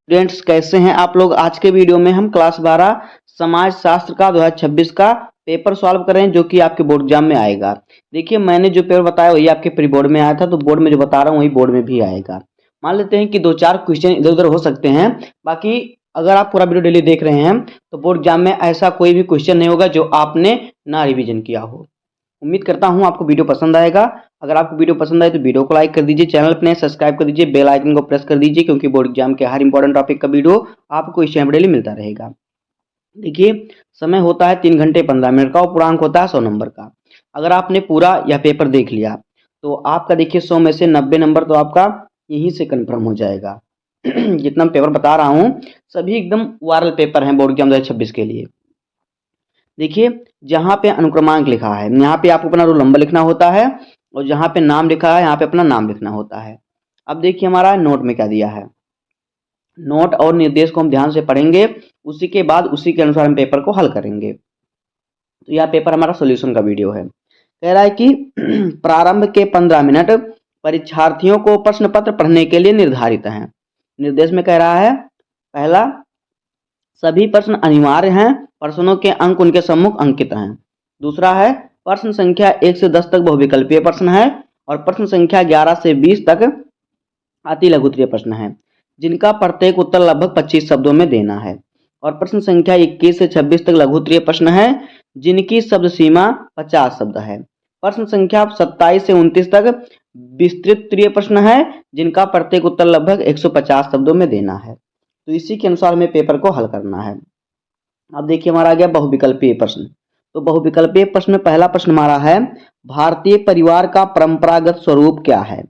Students कैसे हैं आप लोग। आज के वीडियो में हम क्लास 12 समाज शास्त्र का 2026 का पेपर सॉल्व कर रहे हैं जो कि आपके बोर्ड एग्जाम में आएगा। देखिए मैंने जो पेपर बताया वही आपके प्री बोर्ड में आया था, तो बोर्ड में जो बता रहा हूँ वही बोर्ड में भी आएगा। मान लेते हैं कि 2-4 क्वेश्चन इधर उधर हो सकते हैं, बाकी अगर आप पूरा वीडियो डेली देख रहे हैं तो बोर्ड एग्जाम में ऐसा कोई भी क्वेश्चन नहीं होगा जो आपने ना रिवीजन किया हो। उम्मीद करता हूँ आपको वीडियो पसंद आएगा। अगर आपको वीडियो पसंद आए तो वीडियो को लाइक कर दीजिए, चैनल पर सब्सक्राइब कर दीजिए, बेल आइकन को प्रेस कर दीजिए क्योंकि बोर्ड एग्जाम के हर इंपॉर्टेंट टॉपिक का वीडियो आपको इस चैनल पर डेली मिलता रहेगा। देखिए समय होता है 3 घंटे 15 मिनट का और पूर्णांक होता है 100 नंबर का। अगर आपने पूरा यह पेपर देख लिया तो आपका देखिए 100 में से 90 नंबर तो आपका यहीं से कन्फर्म हो जाएगा। जितना पेपर बता रहा हूँ सभी एकदम वायरल पेपर हैं बोर्ड एग्जाम 2026 के लिए। देखिए जहाँ पे अनुक्रमांक लिखा है यहाँ पे आपको अपना रोल नंबर लिखना होता है और जहाँ पे नाम लिखा है यहाँ पे अपना नाम लिखना होता है। अब देखिए हमारा नोट में क्या दिया है, नोट और निर्देश को हम ध्यान से पढ़ेंगे, उसी के बाद उसी के अनुसार हम पेपर को हल करेंगे। तो यह पेपर हमारा सॉल्यूशन का वीडियो है। कह रहा है कि प्रारंभ के 15 मिनट परीक्षार्थियों को प्रश्न पत्र पढ़ने के लिए निर्धारित हैं। निर्देश में कह रहा है पहला, सभी प्रश्न अनिवार्य हैं, प्रश्नों के अंक उनके सम्मुख अंकित हैं। दूसरा है प्रश्न संख्या 1 से 10 तक बहुविकल्पीय प्रश्न है और प्रश्न संख्या 11 से 20 तक अति लघुत्तरीय प्रश्न है जिनका प्रत्येक उत्तर लगभग 25 शब्दों में देना है। और प्रश्न संख्या 21 से 26 तक लघुत्तरीय प्रश्न है जिनकी शब्द सीमा 50 शब्द है। प्रश्न संख्या 27 से 29 तक विस्तृत प्रश्न है जिनका प्रत्येक उत्तर लगभग 150 शब्दों में देना है। तो इसी के अनुसार हमें पेपर को हल करना है। अब देखिए हमारा आ गया बहुविकल्पीय प्रश्न। तो बहुविकल्पीय प्रश्न में पहला प्रश्न हमारा है भारतीय परिवार का परंपरागत स्वरूप क्या है।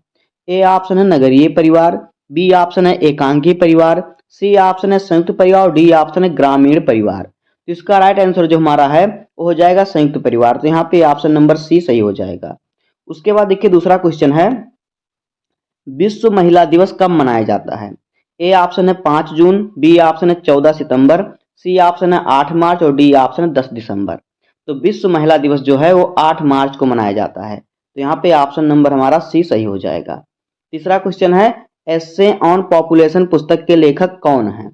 ए ऑप्शन है नगरीय परिवार, बी ऑप्शन है एकांकी परिवार, सी ऑप्शन है संयुक्त परिवार और डी ऑप्शन है ग्रामीण परिवार। तो इसका राइट आंसर जो हमारा है वो हो जाएगा संयुक्त परिवार। तो यहाँ पे ऑप्शन नंबर सी सही हो जाएगा। उसके बाद देखिए दूसरा क्वेश्चन है विश्व महिला दिवस कब मनाया जाता है। ए ऑप्शन है 5 जून, बी ऑप्शन है 14 सितंबर, सी ऑप्शन है 8 मार्च और डी ऑप्शन है 10 दिसंबर। तो विश्व महिला दिवस जो है वो 8 मार्च को मनाया जाता है। तो यहाँ पे ऑप्शन नंबर हमारा सी सही हो जाएगा। तीसरा क्वेश्चन है एस्से ऑन पॉपुलेशन पुस्तक के लेखक कौन है।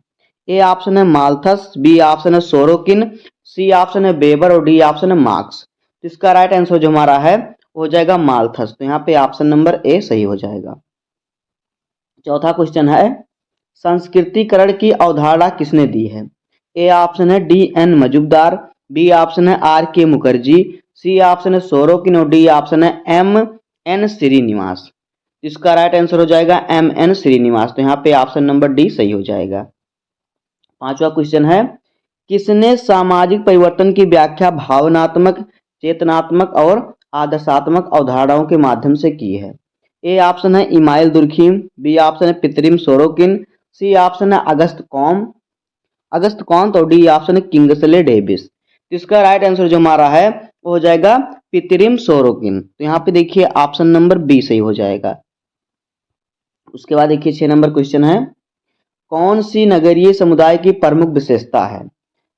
ए ऑप्शन है माल्थस, बी ऑप्शन है सोरोकिन, सी ऑप्शन है बेबर और डी ऑप्शन है मार्क्स। तो इसका राइट आंसर जो हमारा है वो हो जाएगा माल्थस। तो यहाँ पे ऑप्शन नंबर ए सही हो जाएगा। चौथा क्वेश्चन है संस्कृतिकरण की अवधारणा किसने दी है। ए ऑप्शन है D N Majumdar, B option है R K Mukherjee, C option है सोरोकिन और डी ऑप्शन है एम एन श्रीनिवास। इसका राइट आंसर हो जाएगा एम एन श्रीनिवास। तो यहाँ पे ऑप्शन नंबर डी सही हो जाएगा। पांचवा क्वेश्चन है किसने सामाजिक परिवर्तन की व्याख्या भावनात्मक, चेतनात्मक और आदर्शात्मक अवधारणाओं के माध्यम से की है। ए ऑप्शन है इमाइल दुर्खीम, बी ऑप्शन है पितरिम सोरोकिन, सी ऑप्शन है अगस्त कॉन्त और डी ऑप्शन है किंग्सले डेविस। तो इसका राइट आंसर जो हमारा है वो हो जाएगा पितरिम सोरोकिन। तो यहाँ पे देखिए ऑप्शन नंबर बी सही हो जाएगा। उसके बाद देखिए 6 नंबर क्वेश्चन है कौन सी नगरीय समुदाय की प्रमुख विशेषता है।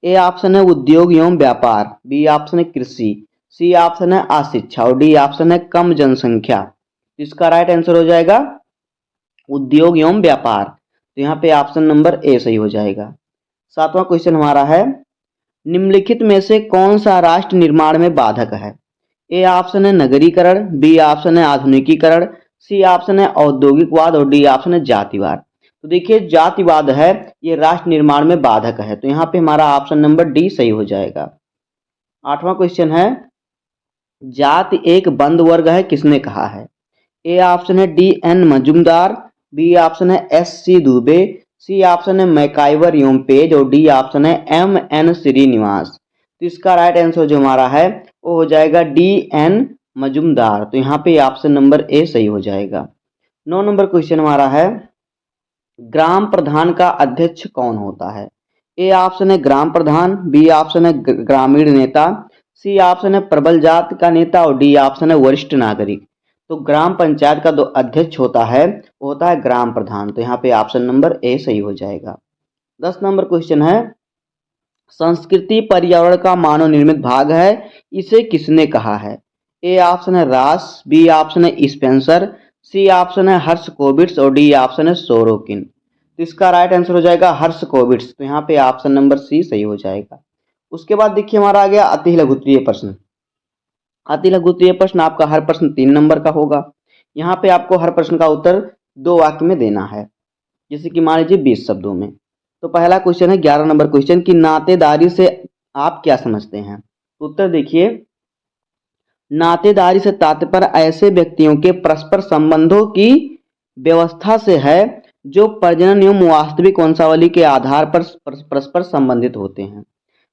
ए ऑप्शन है उद्योग एवं व्यापार, बी ऑप्शन है कृषि, सी ऑप्शन है अशिक्षा और डी ऑप्शन है कम जनसंख्या। इसका राइट आंसर हो जाएगा उद्योग एवं व्यापार। तो यहाँ पे ऑप्शन नंबर ए सही हो जाएगा। सातवां क्वेश्चन हमारा है निम्नलिखित में से कौन सा राष्ट्र निर्माण में बाधक है। ए ऑप्शन है नगरीकरण, बी ऑप्शन है आधुनिकीकरण, सी ऑप्शन है औद्योगिकवाद और डी ऑप्शन है जातिवाद। तो देखिए जातिवाद है ये राष्ट्र निर्माण में बाधक है। तो यहाँ पे हमारा ऑप्शन नंबर डी सही हो जाएगा। आठवां क्वेश्चन है जाति एक बंद वर्ग है किसने कहा है। ए ऑप्शन है D N Majumdar, B option है S C Dubey, c option है मैकाइवर एवं पेज और डी ऑप्शन है एम एन श्रीनिवास। तो इसका राइट आंसर जो हमारा है वो हो जाएगा डी एन मजुमदार। तो यहाँ पे ऑप्शन नंबर ए सही हो जाएगा। 9 नंबर क्वेश्चन हमारा है ग्राम प्रधान का अध्यक्ष कौन होता है। ए ऑप्शन है ग्राम प्रधान, बी ऑप्शन है ग्रामीण नेता, सी ऑप्शन है प्रबल जात का नेता और डी ऑप्शन है वरिष्ठ नागरिक। तो ग्राम पंचायत का जो अध्यक्ष होता है वो होता है ग्राम प्रधान। तो यहाँ पे ऑप्शन नंबर ए सही हो जाएगा। 10 नंबर क्वेश्चन है संस्कृति पर्यावरण का मानव निर्मित भाग है, इसे किसने कहा है। ए ऑप्शन है रास, बी ऑप्शन है स्पेंसर, सी ऑप्शन है हर्ष कोविट्स और डी ऑप्शन है सोरोकिन। तो इसका राइट आंसर हो जाएगा हर्षकोविट्स। तो यहाँ पे ऑप्शन नंबर सी सही हो जाएगा। उसके बाद देखिए हमारा आ गया अति लघुत्तरीय प्रश्न। अति लघुत्तरीय प्रश्न आपका हर प्रश्न 3 नंबर का होगा। यहाँ पे आपको हर प्रश्न का उत्तर 2 वाक्य में देना है, जैसे कि मान लीजिए 20 शब्दों में। तो पहला क्वेश्चन है 11 नंबर क्वेश्चन कि नातेदारी से आप क्या समझते हैं। तो उत्तर देखिए, नातेदारी से तात्पर्य ऐसे व्यक्तियों के परस्पर संबंधों की व्यवस्था से है जो प्रजनन एवं वास्तविक वंशावली के आधार पर परस्पर संबंधित होते हैं।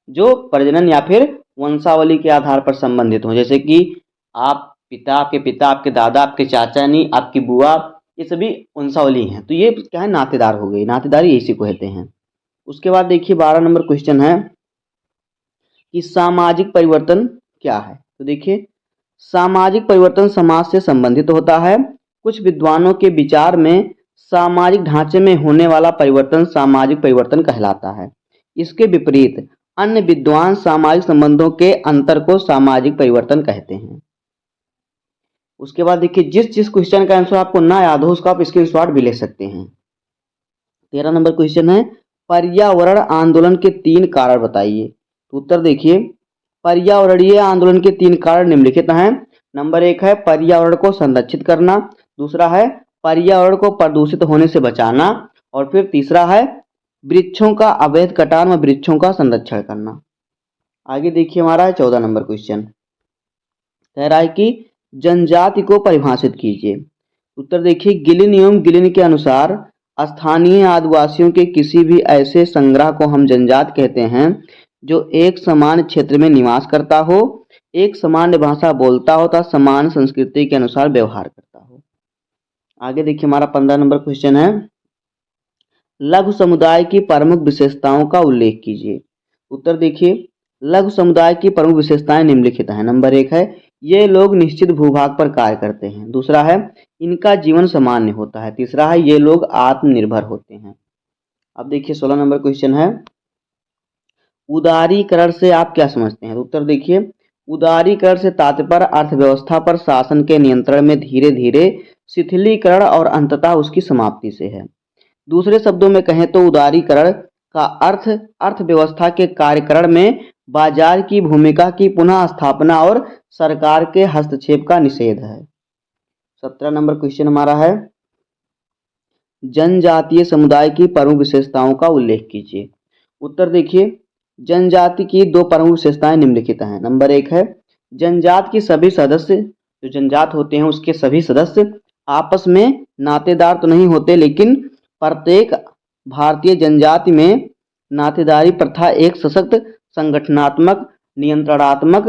जो प्रजनन या फिर वंशावली के आधार पर संबंधित हो, जैसे कि आप पिता, आपके दादा, आपके चाचा नहीं, आपकी बुआ, ये सभी वंशावली हैं। तो ये क्या है, नातेदार हो गई, नातेदारी इसी को कहते हैं। उसके बाद देखिए 12 नंबर क्वेश्चन है कि सामाजिक परिवर्तन क्या है। तो देखिए, सामाजिक परिवर्तन समाज से संबंधित होता है। कुछ विद्वानों के विचार में सामाजिक ढांचे में होने वाला परिवर्तन सामाजिक परिवर्तन कहलाता है। इसके विपरीत अन्य विद्वान सामाजिक संबंधों के अंतर को सामाजिक परिवर्तन कहते हैं। उसके बाद देखिए, जिस क्वेश्चन का आंसर आपको ना याद हो उसका आप स्क्रीनशॉट भी ले सकते हैं। 13 नंबर क्वेश्चन है पर्यावरण आंदोलन के 3 कारण बताइए। तो उत्तर देखिए, पर्यावरणीय आंदोलन के 3 कारण निम्नलिखित हैं। नंबर 1 है पर्यावरण को संरक्षित करना, दूसरा है पर्यावरण को प्रदूषित होने से बचाना, और फिर तीसरा है वृक्षों का अवैध कटान व वृक्षों का संरक्षण करना। आगे देखिए हमारा है 14 नंबर क्वेश्चन, कह रहा है कि जनजाति को परिभाषित कीजिए। उत्तर देखिए, गिलिन एवं गिलिन के अनुसार स्थानीय आदिवासियों के किसी भी ऐसे संग्रह को हम जनजाति कहते हैं जो एक समान क्षेत्र में निवास करता हो, एक समान भाषा बोलता हो तथा समान संस्कृति के अनुसार व्यवहार करता हो। आगे देखिए हमारा 15 नंबर क्वेश्चन है लघु समुदाय की प्रमुख विशेषताओं का उल्लेख कीजिए। उत्तर देखिए, लघु समुदाय की प्रमुख विशेषताएं निम्नलिखित हैं। नंबर 1 है ये लोग निश्चित भूभाग पर कार्य करते हैं, दूसरा है इनका जीवन सामान्य होता है, तीसरा है ये लोग आत्मनिर्भर होते हैं। अब देखिए 16 नंबर क्वेश्चन है उदारीकरण से आप क्या समझते हैं। उत्तर देखिए, उदारीकरण से तात्पर्य अर्थव्यवस्था पर शासन के नियंत्रण में धीरे धीरे शिथिलीकरण और अंततः उसकी समाप्ति से है। दूसरे शब्दों में कहें तो उदारीकरण का अर्थ अर्थव्यवस्था के कार्यकरण में बाजार की भूमिका की पुनः स्थापना और सरकार के हस्तक्षेप का निषेध है। 17 नंबर क्वेश्चन हमारा है जनजातीय समुदाय की प्रमुख विशेषताओं का उल्लेख कीजिए। उत्तर देखिए, जनजाति की 2 प्रमुख विशेषताएं निम्नलिखित हैं। नंबर 1 है जनजाति के सभी सदस्य, जो जनजात होते हैं उसके सभी सदस्य आपस में नातेदार तो नहीं होते, लेकिन प्रत्येक भारतीय जनजाति में नातेदारी प्रथा एक सशक्त संगठनात्मक, नियंत्रणात्मक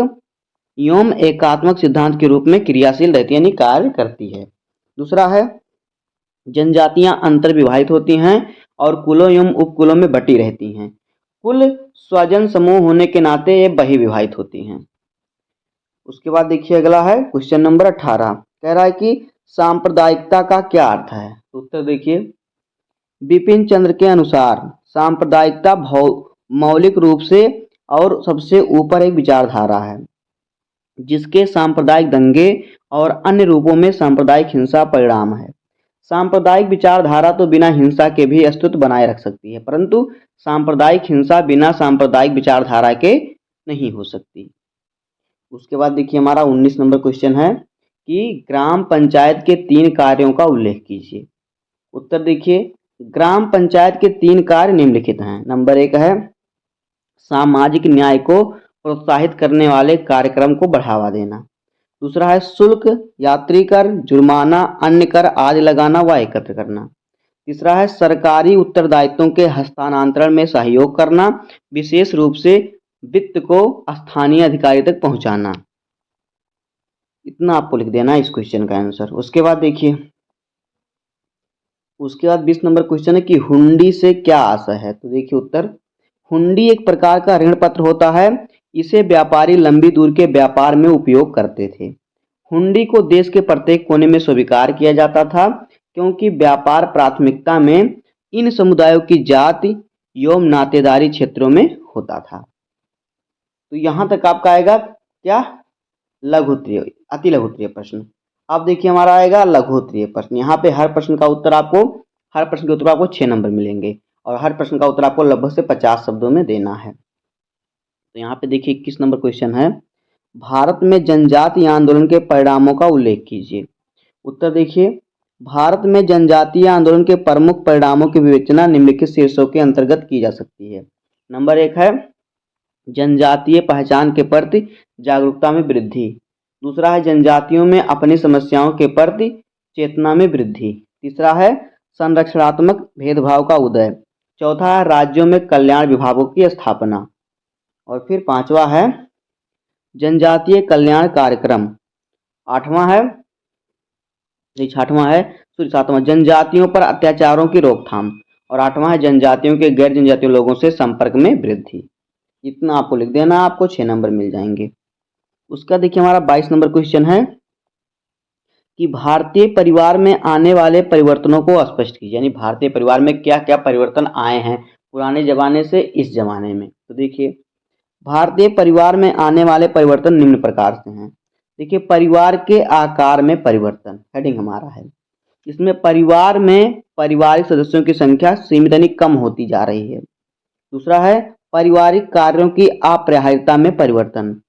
एवं एकात्मक सिद्धांत के रूप में क्रियाशील रहती है, यानी कार्य करती है। दूसरा है जनजातियां अंतर विवाहित होती हैं और कुलों एवं उपकुलों में बटी रहती हैं। कुल स्वजन समूह होने के नाते ये बहिर्विवाहित होती हैं। उसके बाद देखिए अगला है क्वेश्चन नंबर 18, कह रहा है कि सांप्रदायिकता का क्या अर्थ है। तो उत्तर देखिए, बिपिन चंद्र के अनुसार सांप्रदायिकता मौलिक रूप से और सबसे ऊपर एक विचारधारा है जिसके सांप्रदायिक दंगे और अन्य रूपों में सांप्रदायिक हिंसा परिणाम है। सांप्रदायिक विचारधारा तो बिना हिंसा के भी अस्तित्व बनाए रख सकती है, परंतु सांप्रदायिक हिंसा बिना सांप्रदायिक विचारधारा के नहीं हो सकती। उसके बाद देखिए हमारा 19 नंबर क्वेश्चन है कि ग्राम पंचायत के 3 कार्यों का उल्लेख कीजिए। उत्तर देखिए, ग्राम पंचायत के 3 कार्य निम्नलिखित हैं। नंबर 1 है सामाजिक न्याय को प्रोत्साहित करने वाले कार्यक्रम को बढ़ावा देना, दूसरा है शुल्क, यात्री कर, जुर्माना, अन्य कर आदि लगाना व एकत्र करना, तीसरा है सरकारी उत्तरदायित्वों के हस्तांतरण में सहयोग करना, विशेष रूप से वित्त को स्थानीय अधिकारी तक पहुंचाना। इतना आपको लिख देना है इस क्वेश्चन का आंसर। उसके बाद देखिए, उसके बाद 20 नंबर क्वेश्चन है कि हुंडी से क्या आशय है। तो देखिए उत्तर, हुंडी एक प्रकार का ऋण पत्र होता है, इसे व्यापारी लंबी दूर के व्यापार में उपयोग करते थे। हुंडी को देश के प्रत्येक कोने में स्वीकार किया जाता था क्योंकि व्यापार प्राथमिकता में इन समुदायों की जाति एवं नातेदारी क्षेत्रों में होता था। तो यहां तक आपका आएगा क्या, लघुत्तरीय, अति लघुत्तरीय प्रश्न। अब देखिए हमारा आएगा लघुत्तरीय प्रश्न। यहाँ पे हर प्रश्न का उत्तर आपको हर प्रश्न के उत्तर आपको 6 नंबर मिलेंगे और हर प्रश्न का उत्तर आपको लगभग से 50 शब्दों में देना है। तो यहाँ पे देखिए 21 नंबर क्वेश्चन है, भारत में जनजातीय आंदोलन के परिणामों का उल्लेख कीजिए। उत्तर देखिए, भारत में जनजातीय आंदोलन के प्रमुख परिणामों की विवेचना निम्नलिखित शीर्षकों के अंतर्गत की जा सकती है। नंबर 1 है जनजातीय पहचान के प्रति जागरूकता में वृद्धि। दूसरा है जनजातियों में अपनी समस्याओं के प्रति चेतना में वृद्धि। तीसरा है संरक्षणात्मक भेदभाव का उदय। चौथा है राज्यों में कल्याण विभागों की स्थापना। और फिर पांचवा है जनजातीय कल्याण कार्यक्रम। सातवां जनजातियों पर अत्याचारों की रोकथाम। और आठवां है जनजातियों के गैर जनजातीय लोगों से संपर्क में वृद्धि। इतना आपको लिख देना, आपको 6 नंबर मिल जाएंगे। उसका देखिए हमारा 22 नंबर क्वेश्चन है कि भारतीय परिवार में आने वाले परिवर्तनों को स्पष्ट कीजिए। यानी भारतीय परिवार में क्या क्या परिवर्तन आए हैं पुराने जमाने से इस जमाने में। तो देखिए भारतीय परिवार में आने वाले परिवर्तन निम्न प्रकार से हैं। देखिए परिवार के आकार में परिवर्तन हेडिंग हमारा है। इसमें परिवार में पारिवारिक सदस्यों की संख्या सीमित यानी कम होती जा रही है। दूसरा है पारिवारिक कार्यों की अपरिहार्यता में परिवर्तन।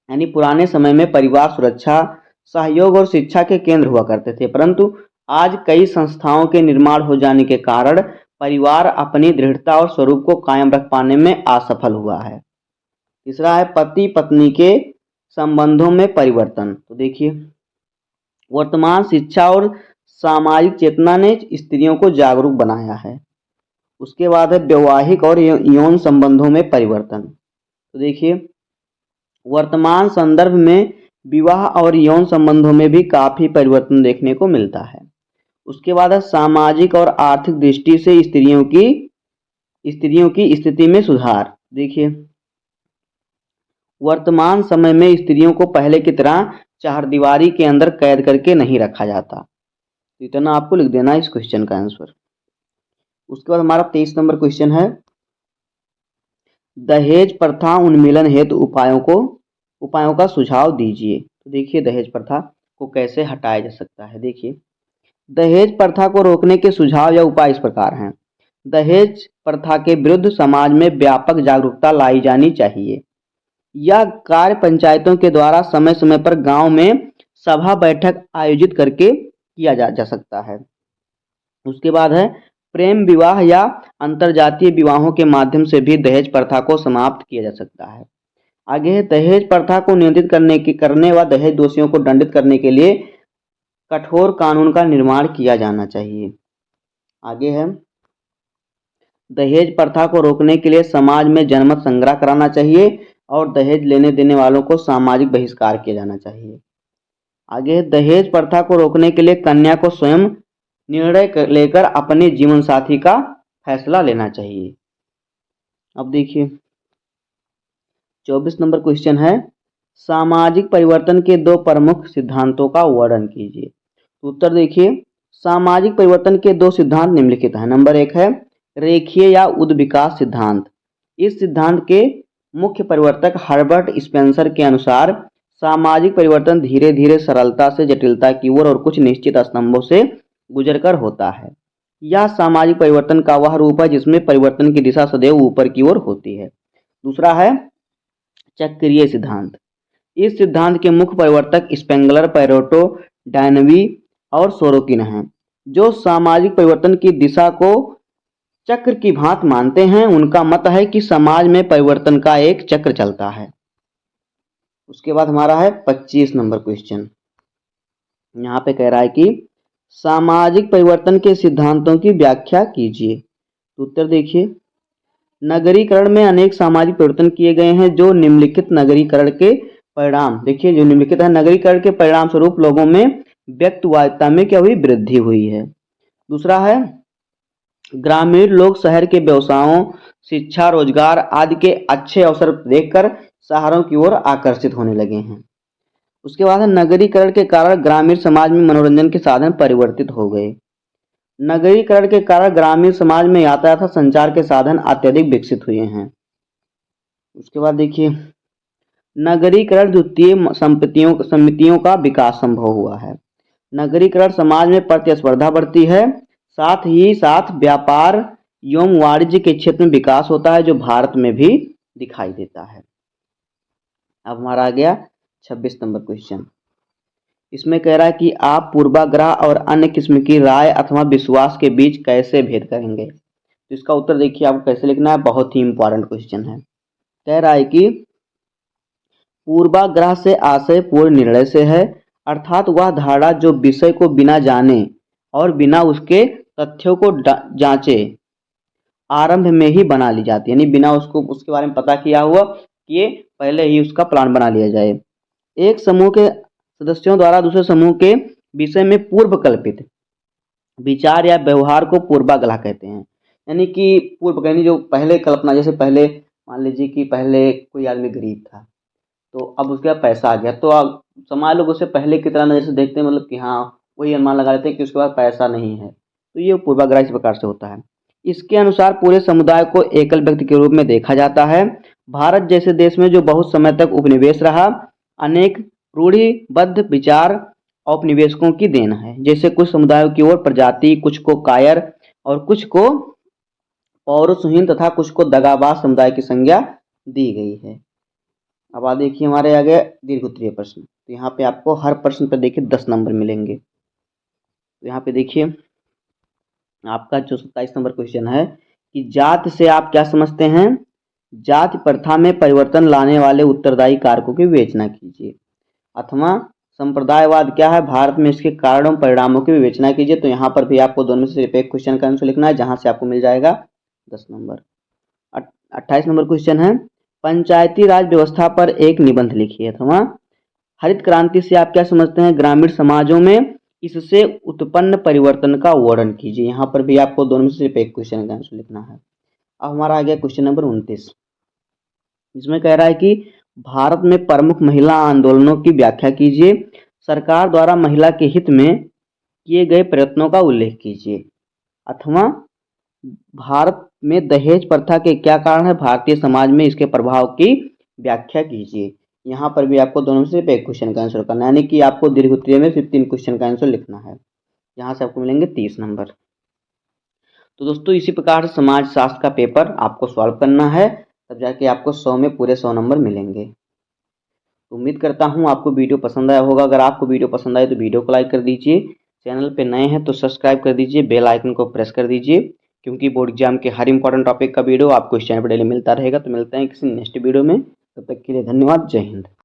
यानी पुराने समय में परिवार सुरक्षा, सहयोग और शिक्षा के केंद्र हुआ करते थे, परंतु आज कई संस्थाओं के निर्माण हो जाने के कारण परिवार अपनी दृढ़ता और स्वरूप को कायम रख पाने में असफल हुआ है। तीसरा है पति पत्नी के संबंधों में परिवर्तन। तो देखिए वर्तमान शिक्षा और सामाजिक चेतना ने स्त्रियों को जागरूक बनाया है। उसके बाद है वैवाहिक और यौन संबंधों में परिवर्तन। तो देखिए वर्तमान संदर्भ में विवाह और यौन संबंधों में भी काफी परिवर्तन देखने को मिलता है। उसके बाद है सामाजिक और आर्थिक दृष्टि से स्त्रियों की स्थिति में सुधार। देखिए वर्तमान समय में स्त्रियों को पहले की तरह चारदीवारी के अंदर कैद करके नहीं रखा जाता। इतना आपको लिख देना इस क्वेश्चन का आंसर। उसके बाद हमारा 23 नंबर क्वेश्चन है दहेज प्रथा उन्मूलन हेतु उपायों का सुझाव दीजिए। तो देखिए दहेज प्रथा को कैसे हटाया जा सकता है। देखिए दहेज प्रथा को रोकने के सुझाव या उपाय इस प्रकार हैं। दहेज प्रथा के विरुद्ध समाज में व्यापक जागरूकता लाई जानी चाहिए। यह कार्य पंचायतों के द्वारा समय समय पर गांव में सभा बैठक आयोजित करके किया जा सकता है। उसके बाद है प्रेम विवाह या अंतरजातीय विवाहों के माध्यम से भी दहेज प्रथा को समाप्त किया जा सकता है। आगे है दहेज प्रथा को नियंत्रित करने व दहेज दोषियों को दंडित करने के लिए कठोर कानून का निर्माण किया जाना चाहिए। आगे है दहेज प्रथा को रोकने के लिए समाज में जनमत संग्रह कराना चाहिए और दहेज लेने देने वालों को सामाजिक बहिष्कार किया जाना चाहिए। आगे है दहेज प्रथा को रोकने के लिए कन्या को स्वयं निर्णय लेकर अपने जीवन साथी का फैसला लेना चाहिए। अब देखिए 24 नंबर क्वेश्चन है सामाजिक परिवर्तन के दो प्रमुख सिद्धांतों का वर्णन कीजिए। उत्तर देखिए सामाजिक परिवर्तन के दो सिद्धांत निम्नलिखित हैं। नंबर 1 है रेखीय या उद्विकास सिद्धांत। इस सिद्धांत के मुख्य प्रवर्तक हर्बर्ट स्पेंसर के अनुसार सामाजिक परिवर्तन धीरे धीरे सरलता से जटिलता की ओर और कुछ निश्चित स्तंभों से गुजरकर होता है। यह सामाजिक परिवर्तन का वह रूप है जिसमें परिवर्तन की दिशा सदैव ऊपर की ओर होती है। दूसरा है चक्रीय सिद्धांत। इस सिद्धांत के मुख्य प्रवर्तक स्पेंगलर, पैरेटो, डायनवी और सोरोकिन हैं, जो सामाजिक परिवर्तन की दिशा को चक्र की भांति मानते हैं। उनका मत है कि समाज में परिवर्तन का एक चक्र चलता है। उसके बाद हमारा है 25 नंबर क्वेश्चन। यहाँ पे कह रहा है कि सामाजिक परिवर्तन के सिद्धांतों की व्याख्या कीजिए। उत्तर देखिए नगरीकरण में अनेक सामाजिक परिवर्तन किए गए हैं जो निम्नलिखित नगरीकरण के परिणाम देखिए जो निम्नलिखित है नगरीकरण के परिणाम स्वरूप लोगों में व्यक्तिवादिता में क्या हुई वृद्धि हुई है। दूसरा है ग्रामीण लोग शहर के व्यवसायों, शिक्षा, रोजगार आदि के अच्छे अवसर देखकर शहरों की ओर आकर्षित होने लगे हैं। उसके बाद है नगरीकरण के कारण ग्रामीण समाज में मनोरंजन के साधन परिवर्तित हो गए। नगरीकरण के कारण ग्रामीण समाज में यातायात संचार के साधन अत्यधिक विकसित हुए हैं। उसके बाद देखिए नगरीकरण द्वितीय समितियों का विकास संभव हुआ है। नगरीकरण समाज में प्रतिस्पर्धा बढ़ती है, साथ ही साथ व्यापार एवं वाणिज्य के क्षेत्र में विकास होता है, जो भारत में भी दिखाई देता है। अब हमारा आ गया 26 नंबर क्वेश्चन। इसमें कह रहा है कि आप पूर्वाग्रह और अन्य किस्म की राय अथवा विश्वास के बीच कैसे भेद करेंगे। तो इसका उत्तर देखिए आपको कैसे लिखना है, बहुत ही इंपॉर्टेंट क्वेश्चन है। कह रहा है कि पूर्वाग्रह से आशय पूर्ण निर्णय से है, अर्थात वह धारणा जो विषय को बिना जाने और बिना उसके तथ्यों को जांचे आरंभ में ही बना ली जाती है, यानी बिना उसको उसके बारे में पता किया हुआ कि ये पहले ही उसका प्लान बना लिया जाए। एक समूह के सदस्यों द्वारा दूसरे समूह के विषय में पूर्व कल्पित विचार या व्यवहार को पूर्वाग्रह कहते हैं। यानी कि पूर्व यानी जो पहले कल्पना, जैसे पहले मान लीजिए कि पहले कोई आदमी गरीब था, तो अब उसके पास पैसा आ गया, तो अब समाज लोग उसे पहले की तरह नज़र से देखते हैं, मतलब कि हाँ वही अनुमान लगा लेते हैं कि उसके पास पैसा नहीं है। तो ये पूर्वाग्रह इस प्रकार से होता है। इसके अनुसार पूरे समुदाय को एकल व्यक्ति के रूप में देखा जाता है। भारत जैसे देश में जो बहुत समय तक उपनिवेश रहा, अनेक रूढ़िबद्ध विचार औपनिवेशकों की देन है। जैसे कुछ समुदायों की ओर प्रजाति, कुछ को कायर और कुछ को पौरुषहीन तथा कुछ को दगाबाज समुदाय की संज्ञा दी गई है। अब आप देखिए हमारे आगे दीर्घ उत्तरीय प्रश्न। तो यहाँ पे आपको हर प्रश्न पर देखिए 10 नंबर मिलेंगे। तो यहाँ पे देखिए आपका जो 27 नंबर क्वेश्चन है कि जाति से आप क्या समझते हैं। जाति प्रथा में परिवर्तन लाने वाले उत्तरदायी कारकों की विवेचना कीजिए। अथवा संप्रदायवाद क्या है, भारत में इसके कारणों परिणामों की विवेचना कीजिए। तो यहाँ पर भी आपको दोनों में से सिर्फ एक क्वेश्चन का आंसर लिखना है, जहाँ से आपको मिल जाएगा 10 नंबर। 28 नंबर क्वेश्चन है पंचायती राज व्यवस्था पर एक निबंध लिखिए। अथवा हरित क्रांति से आप क्या समझते हैं, ग्रामीण समाजों में इससे उत्पन्न परिवर्तन का वर्णन कीजिए। यहाँ पर भी आपको दोनों में से सिर्फ एक क्वेश्चन का आंसर लिखना है। अब हमारा आ गया क्वेश्चन नंबर 29। इसमें कह रहा है कि भारत में प्रमुख महिला आंदोलनों की व्याख्या कीजिए। सरकार द्वारा महिला के हित में किए गए प्रयत्नों का उल्लेख कीजिए। अथवा भारत में दहेज प्रथा के क्या कारण है, भारतीय समाज में इसके प्रभाव की व्याख्या कीजिए। यहाँ पर भी आपको दोनों में से सिर्फ एक क्वेश्चन का आंसर करना है, यानी कि आपको दीर्घ उत्तरीय में सिर्फ 3 क्वेश्चन का आंसर लिखना है। यहाँ से आपको मिलेंगे 30 नंबर। तो दोस्तों इसी प्रकार समाज शास्त्र का पेपर आपको सॉल्व करना है, तब जाके आपको 100 में पूरे 100 नंबर मिलेंगे। उम्मीद करता हूँ आपको वीडियो पसंद आया होगा। अगर आपको वीडियो पसंद आए तो वीडियो को लाइक कर दीजिए, चैनल पे नए हैं तो सब्सक्राइब कर दीजिए, बेल आइकन को प्रेस कर दीजिए, क्योंकि बोर्ड एग्जाम के हर इंपॉर्टेंट टॉपिक का वीडियो आपको इस चैनल पर डेली मिलता रहेगा। तो मिलते हैं किसी नेक्स्ट वीडियो में, तब तक के लिए धन्यवाद। जय हिंद।